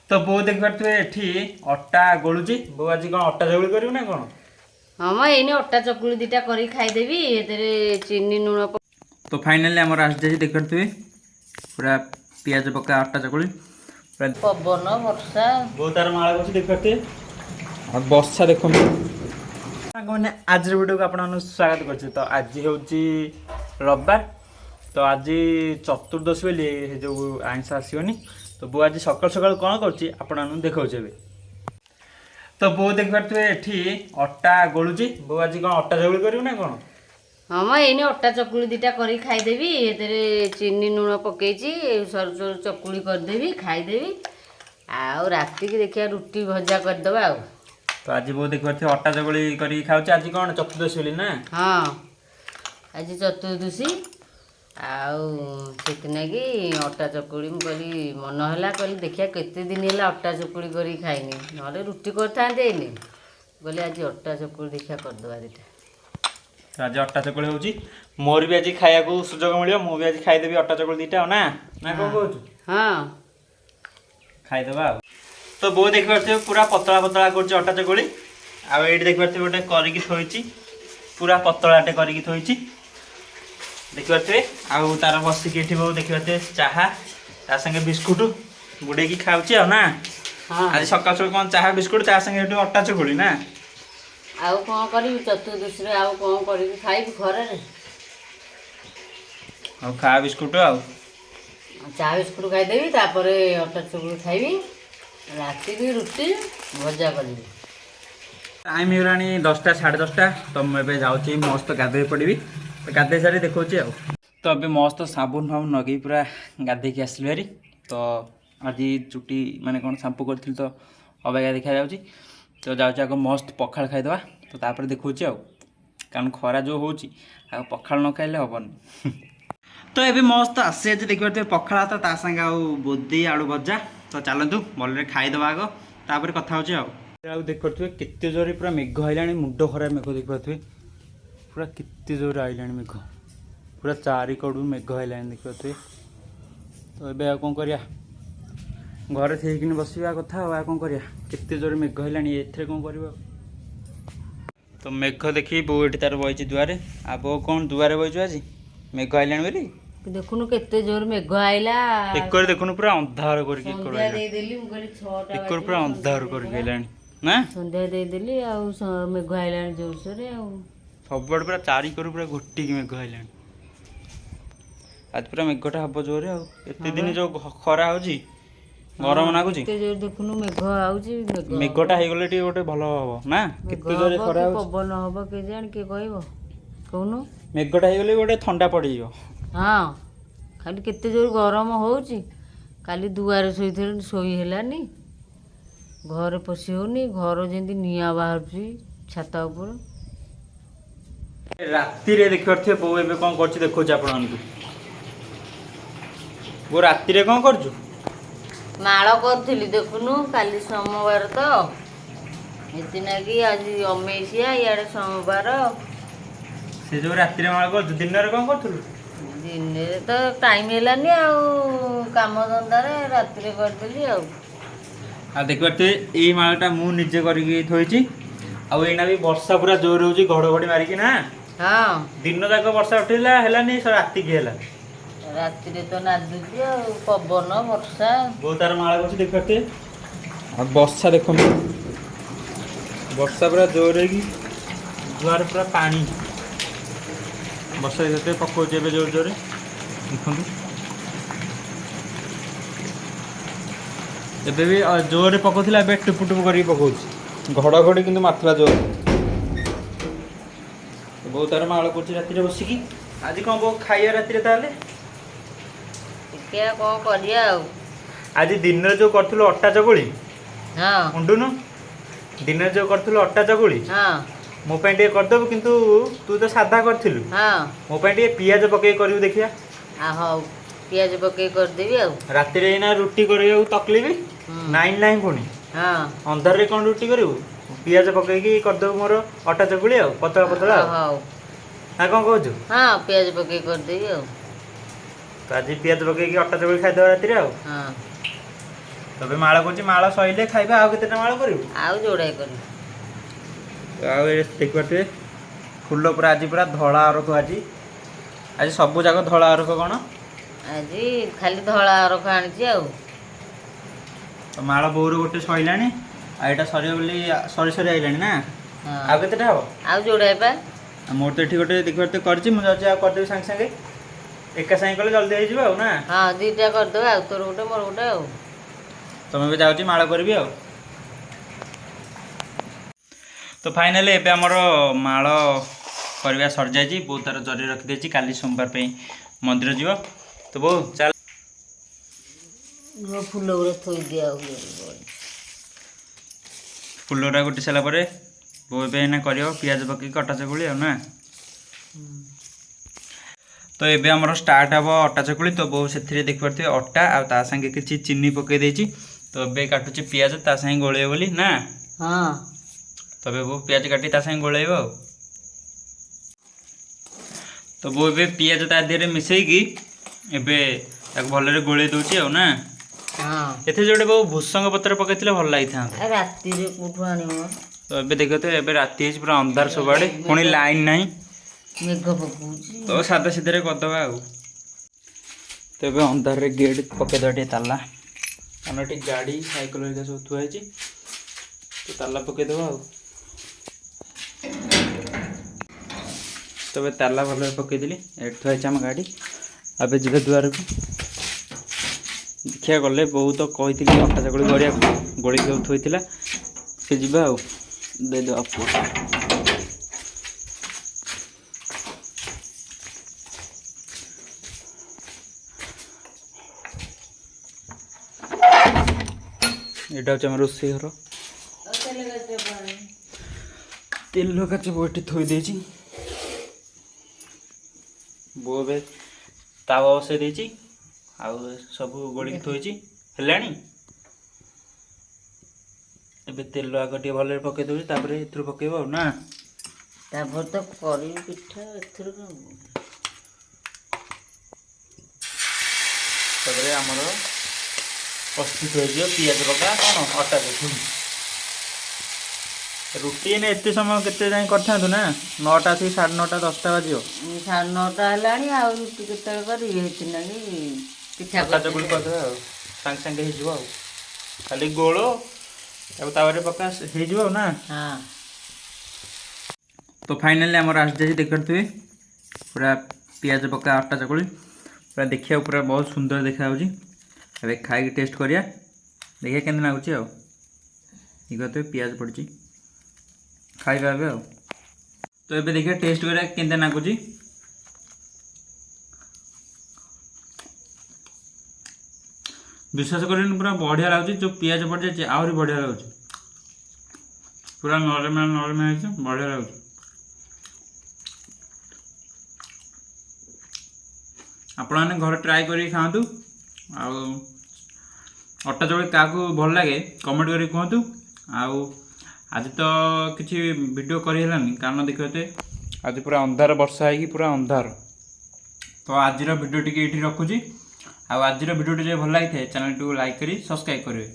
तो बो देख पारे एठी अट्टा गोलुची बो आज कौन अट्टा चकुली करू ना कौन। हाँ मैं एने अट्टा चकुली दीटा करी खाईदेवी एतरे चीनी लुण तो फाइनली आमर आस जाए देख पारे पूरा पियाज पका अट्टा चकुली पवन वर्षा बो तार माला कर देख पारे और बर्षा देख मैंने आज वीडियो को आप स्वागत कर। तो आज हूँ रविवार तो आज चतुर्दशी बोली जो आइंस आसोनी तो बो आज सकाल सकाल कौन कर देखा तो बो देख पारे एठी अट्टा गोलुची बो आज कौन अट्टा चकुली करू ना कौन। हाँ मैं एने अट्टा चकुली दीटा करी खाईदेवी एतरे चीनी लुण पकेची सर सर चकुली करदेवी खाईदेवी आउ राति की देखिया रुटी भजा करदबा आउ। तो आज बो देख पारे अट्टा चकुली करी खाऊचे आज कौन चतुर्दशी बोली ना। हाँ आज चतुर्दशी आउ सेतिनागी अट्टा चकुली मुझे मन है कहली देखिया केते दिन है अट्टा चकुली करी खाइनी ना रुटी करते कहली आज अट्टा चकुली देखिया करदबा दीटा। तो आज अट्टा चकुली होची मोर भी आज खाया को सुजोग मिलियो मु भी आज खाइदेबी अट्टा चकुली दीटा ना ना कौन कहू। हाँ खाइदेबा। तो बो देख पारे पूरा पतला पतला कर अट्टा चकुली आ ये देख पारे गोटे करिकी थोइची पूरा पतलाटे करिकी थोइची देख पारे आउ तार बसिकी एठी बो देख पारे चाहा ता संगे बिस्कुट बुड़ेकी खाऊची आ ना। हाँ आज सकाल सकाल कौन चाहा बिस्कुट ता संगे एठी अट्टा चकुली ना आउ कौन करी चतुर्दशी आउ कौन करी खाइबी घरे और खा बिस्कुट आउ चा बिस्कुट खाईदेवी तापर अट्टा चकुली खाइबी राति की रुटी भजा करी। टाइम होगानी 10टा 10:30 तो मुझे जाऊँगी मस्त गाधे पड़ी तो गाधे सारी देखा तो अभी मस्त साबुन फाबुन लगे पूरा गाधे की आसलि भारी। तो आज चुटी माने कौन शैम्पू करी तो अबागा देखा जाऊँगी तो जाऊँगी आग मस्त पखाड़ खाईदे तो तापर देखा कारण खरा जो हो पखाड़ न खाइले हेनी तो ये मस्त आसे देख पारे पखाड़ तो ता संगे आउ बोदी आलू भजा तो चलतु भल खाईदे आग तापर कथा हो देख पारे केते जोरे पूरा मेघ आइलानी मुंड खराब मेघ देख पारे पूरा केते जोरे आइलानी मेघ पूरा चारिकड़ू मेघ आइलानी देख पारे। तो ये कौन करिया घरे थी बसवा कथा आ कौन करिया केते जोरे मेघ आइलानी एथरे कौन कर। तो मेघ देखी बो ये तार बही दुआरे आ बो कौन दुआरे बहीचु आज मेघ आइलानी बोली देखुनु केते जोर मेघ आइला एकर देखुनु पूरा अंधार करके संध्या दे देली मु कहली 6टा एकर पूरा अंधार करके आइलानी ना संध्या दे देली आउ मेघ आइलानी जोर सोरे आउ सबुआड़े पूरा चारि करू पूरा घोटिकी मेघ आइलानी आज पूरा मेघटा हम जोरे आते दिन जो खरा हो गरम लगुच जोर देखुनु मेघ आउची मेघटा हो गले गोटे भल हम ना केते जोरे खरा पवन हब के जान के कहबो कहनु मेघटा हो गले गोटे ठंडा पड़ हाँ खाली केते जोर गरम होउची काली दुआरे शोइथिल शोई हेलानी घर पशि होनी घर जेंती निया बाहरची छाता ऊपर राति रे देख पारे बो ए कौन कर देखो आपण वो राति रे कौन करजु माଳ କରୁଥିଲି ଦେଖୁନୁ କାଲି ସୋମବାର ତ ଏତିନାକି ଆଜି ଅମେଇସିଆ ଇଆଡ଼େ ସୋମବାର से जो राति रे माल कर दिन रे कौन करथुलु ଦିନରେ ତ ଟାଇମ୍ ହେଲାନି ଆଉ କାମ ଧନ୍ଦାରେ ରାତିରେ କରିଦେଲି ଆଉ। आ देख पारे यही मालटा मु निजे करके थोइची आ एना भी वर्षा पूरा जोर होची घड़घड़ी मारिकी ना। हाँ दिन जाक वर्षा उठेला हेलानी राति की हेला ରାତିରେ ତ ନାଦୁଛି ଆଉ ପବନ ବର୍ଷା बहुत तार माला कर देख पारे आ वर्षा देखो वर्षा पूरा जोर है कि दुआर पूरा पानी वर्षा देखते पकाउछ ए जोर जोर देखो एबे भी जोर पकाउथिला एबे टुपु टुपु करके पकाउछ घड़घड़ी किंतु मात्रा जोर बहुत तार माला कर राति बसिकी आज कौन बो खाइया राति ताले ଦେଖିଆ କ'ଣ କରିବା ଆଉ। आज दिन जो करथुलो अट्टा चकुली ହଁ उंडुनु दिन जो करथुलो अट्टा चकुली ହଁ मो ପାଇଁ ଟିକେ କରିଦେବୁ କିନ୍ତୁ ତୁ ତ ସାଧା କରିଥିଲୁ ହଁ ମୋ ପାଇଁ ଟିକେ ପିଆଜ ପକେଇ କରିବୁ ଦେଖିବା। ହଉ ପିଆଜ ପକେଇ କରିଦେବି ଆଉ। ରାତିରେ ଏଇନା ରୁଟି କରିବାକୁ ତକଲିବି ନାଇଁ ନାହିଁ ପୁଣି ହଁ ଅନ୍ଧାରରେ କ'ଣ ରୁଟି କରିବୁ ପିଆଜ ପକେଇକି କରିଦେବୁ ମୋର ଅଟା ଚକୁଳି ଆଉ ପତଳା ପତଳା ଆଉ ହଉ ନା କ'ଣ କହୁଛୁ। ହଁ ପିଆଜ ପକେଇ କରିଦେବି ଆଉ। ତ ଆଜି ପିଆଜ ପକେଇକି ଅଟା ଚକୁଳି ଖାଇଦେବା ରାତିରେ ଆଉ। ହଁ ତବେ ମାଳ କରୁଛି, ମାଳ ସଇଲେ ଖାଇବା। ଆଉ କେତେଟା ମାଳ କରିବୁ? ଆଉ ଯୋଡ଼ାଏ କରିବି। ଆଉ ଏ ଦେଖିପାରୁଥିବେ ଫୁଲ ପୁରା ଆଜି ପୁରା ଧଳା ଅରଖ। ଆଜି ସବୁ ଯାକ ଧଳା ଅରଖ। କ'ଣ ଆଜି ଖାଲି ଧଳା ଅରଖ ଆଣିଛି ଆଉ। ତ ମାଳ ବୋଉର ଗୋଟେ ସଇଲାଣି, ଆଉ ଏଇଟା ସରିବ ବୋଲି ସରି ସରି ଆଇଲାଣି ନା। ହଁ ଆଉ କେତେଟା ହବ? ଆଉ ଯୋଡ଼ାଏ ପା। ଆଉ ମୋର ତ ଏଠି ଗୋଟେ ଦେଖିପାରୁଥିବେ କରିଛି, ମୁଁ ଯାଉଛି ଆଉ କରିଦେବି ସାଙ୍ଗେ ସାଙ୍ଗେ। ଏକା ସାଙ୍ଗେ କଲେ ଜଲ୍ଦି ହେଇଯିବ ଆଉ ନା। ହଁ ଦୁଇଟା କରିଦେବା ଆଉ, ତୋର ଗୋଟେ ମୋର ଗୋଟେ ଆଉ। ତମେ ଏବେ ଯାଉଛି ମାଳ କରିବି ଆଉ। ତ ଫାଇନାଲି ଏବେ ଆମର ମାଳ କରିବା ସରିଯାଇଛି। ବୋଉ ତାର ଜରି ରଖିଦେଇଛି, କାଲି ସୋମବାର ପାଇଁ ମନ୍ଦିର ଯିବ। ତ ବୋଉ ଚାଲ। ଫୁଲ ଗୁଡ଼ା ଥୋଇଦିଅ ଆଉ। ଫୁଲଟା ଗୋଟି ସାରିଲା ପରେ ବୋଉ ଏବେ ଏଇନା କରିବ ପିଆଜ ପକେଇକି ଅଟା ଚକୁଳି ଆଉ ନା। ତ ଏବେ ଆମର ଷ୍ଟାର୍ଟ ହେବ ଅଟା ଚକୁଳି। ତ ବୋଉ ସେଥିରେ ଦେଖିପାରୁଥିବେ ଅଟା ଆଉ ତା ସାଙ୍ଗେ କିଛି ଚିନି ପକେଇ ଦେଇଛି। ତ ଏବେ କାଟୁଛି ପିଆଜ ତା ସାଙ୍ଗେ ଗୋଳେଇବ ବୋଲି ନା। ହଁ ତବେ ବୋଉ ପିଆଜ କାଟି ତା ସାଙ୍ଗେ ଗୋଳେଇବ ଆଉ। ତ ବୋଉ ଏବେ ପିଆଜ ତା ଦେହରେ ମିଶେଇକି ଏବେ ତାକୁ ଭଲରେ ଗୋଳେଇ ଦେଉଛି ଆଉ ନା। ହଁ ଏଥିରେ ଯୋଉଟେ ବୋଉ ଭୂସଙ୍ଗ ପତ୍ର ପକେଇଥିଲେ ଭଲ ଲାଗିଥାନ୍ତା। ରାତିରେ କୋଉଠୁ ଆଣିବ? ତ ଏବେ ଦେଖିତେ ଏବେ ରାତି ହେଇଛି, ପୁରା ଅନ୍ଧାର ସବୁଆଡ଼େ, ପୁଣି ଲାଇନ୍ ନାହିଁ। ମେଘ ପକଉଛି। ତ ସାଧା ସିଧାରେ କରିଦେବା ଆଉ। ତ ଏବେ ଅନ୍ଧାରରେ ଗେଟ୍ ପକେଇଦେବା ଟିକେ ତାଲା, କାରଣ ଏଠି ଗାଡ଼ି ସାଇକେଲ ହେରିକା ସବୁ ଥୁଆ ହେଇଛି। ତ ତାଲା ପକେଇଦେବା ଆଉ। ତବେ ତାଲା ଭଲରେ ପକେଇଦେଲି। ଏଠି ଥୁଆ ହେଇଛି ଆମ ଗାଡ଼ି। ଏବେ ଯିବେ ଦୁଆରକୁ। ଦେଖିବା ଗଲେ ବହୁତ କହିଥିଲି ଅଟା ଚକୁଳି କରିବାକୁ, ଗୋଳିକି ସବୁ ଥୋଇଥିଲା। ସେ ଯିବା ଆଉ ଦେଇଦେବା ପୁଅ। ଏଇଟା ହେଉଛି ଆମ ରୋଷେଇ ଘର। ତେଲ କାଚ ବୋଉ ଏଠି ଥୋଇ ଦେଇଛି। ବୋଉ ଏବେ ତାୱା ବସେଇ ଦେଇଛି, ଆଉ ସବୁ ଗୋଳିକି ଥୋଇଛି। ହେଲାଣି। ଏବେ ତେଲ ଆଗ ଟିକେ ଭଲରେ ପକେଇ ଦେଉଛି, ତାପରେ ଏଥିରୁ ପକେଇବ ଆଉ ନା। ତାପରେ ତ କରିବି ପିଠା ଏଥିରୁ କଣ। ତାପରେ ଆମର ପ୍ରସ୍ତୁତ ହେଇଯିବ ପିଆଜ ପକା କ'ଣ ଅଟା ଚକୁଳି। ରୁଟି ଏଇନେ ଏତେ ସମୟ କେତେ ଯାଏଁ କରିଥାନ୍ତୁ ନା, 9ଟା ଆସିକି 9:30 10ଟା ବାଜିବ। 9:30 ହେଲାଣି, ଆଉ ରୁଟି କେତେବେଳେ କରିବି? ସେଥିଲାଗି ପିଠା ଅଟା ଚକୁଳି କରିଦେବା ଆଉ, ସାଙ୍ଗେ ସାଙ୍ଗେ ହେଇଯିବ ଆଉ। ଖାଲି ଗୋଳ ତାକୁ ତାୱାରେ ପକା ହେଇଯିବ ଆଉ ନା। ହଁ ତ ଫାଇନାଲି ଆମର ଆସିଯାଇଛି, ଦେଖିପାରୁଥିବେ ପୁରା ପିଆଜ ପକା ଅଟା ଚକୁଳି। ପୁରା ଦେଖିବାକୁ ପୁରା ବହୁତ ସୁନ୍ଦର ଦେଖାଯାଉଛି। ଏବେ ଖାଇକି ଟେଷ୍ଟ କରିବା, ଦେଖିବା କେମିତି ଲାଗୁଛି ଆଉ। ଦେଖିପାରୁଥିବେ ପିଆଜ ପଡ଼ିଛି, ଖାଇବା ଏବେ ଆଉ। ତ ଏବେ ଦେଖିବା ଟେଷ୍ଟ କରିବା କେମିତି ଲାଗୁଛି। ବିଶ୍ୱାସ କରିବେନି, ପୁରା ବଢ଼ିଆ ଲାଗୁଛି। ଯେଉଁ ପିଆଜ ପଡ଼ିଯାଇଛି ଆହୁରି ବଢ଼ିଆ ଲାଗୁଛି। ପୁରା ନରମ ନରମ ହେଇଛି, ବଢ଼ିଆ ଲାଗୁଛି। ଆପଣମାନେ ଘରେ ଟ୍ରାଏ କରିକି ଖାଆନ୍ତୁ। ଆଉ ଅଟା ଚକୁଳି କାହାକୁ ଭଲ ଲାଗେ କମେଣ୍ଟ କରିକି କୁହନ୍ତୁ। ଆଉ ଆଜି ତ କିଛି ଭିଡ଼ିଓ କରି ହେଲାନି, କାରଣ ଦେଖିବେ ଆଜି ପୁରା ଅନ୍ଧାର, ବର୍ଷା ହେଇକି ପୁରା ଅନ୍ଧାର। ତ ଆଜିର ଭିଡ଼ିଓ ଟିକେ ଏଇଠି ରଖୁଛି। ଆଉ ଆଜିର ଭିଡ଼ିଓଟି ଯଦି ଭଲ ଲାଗିଥାଏ ଚ୍ୟାନେଲଟିକୁ ଲାଇକ୍ କରି ସବସ୍କ୍ରାଇବ୍ କରିବେ।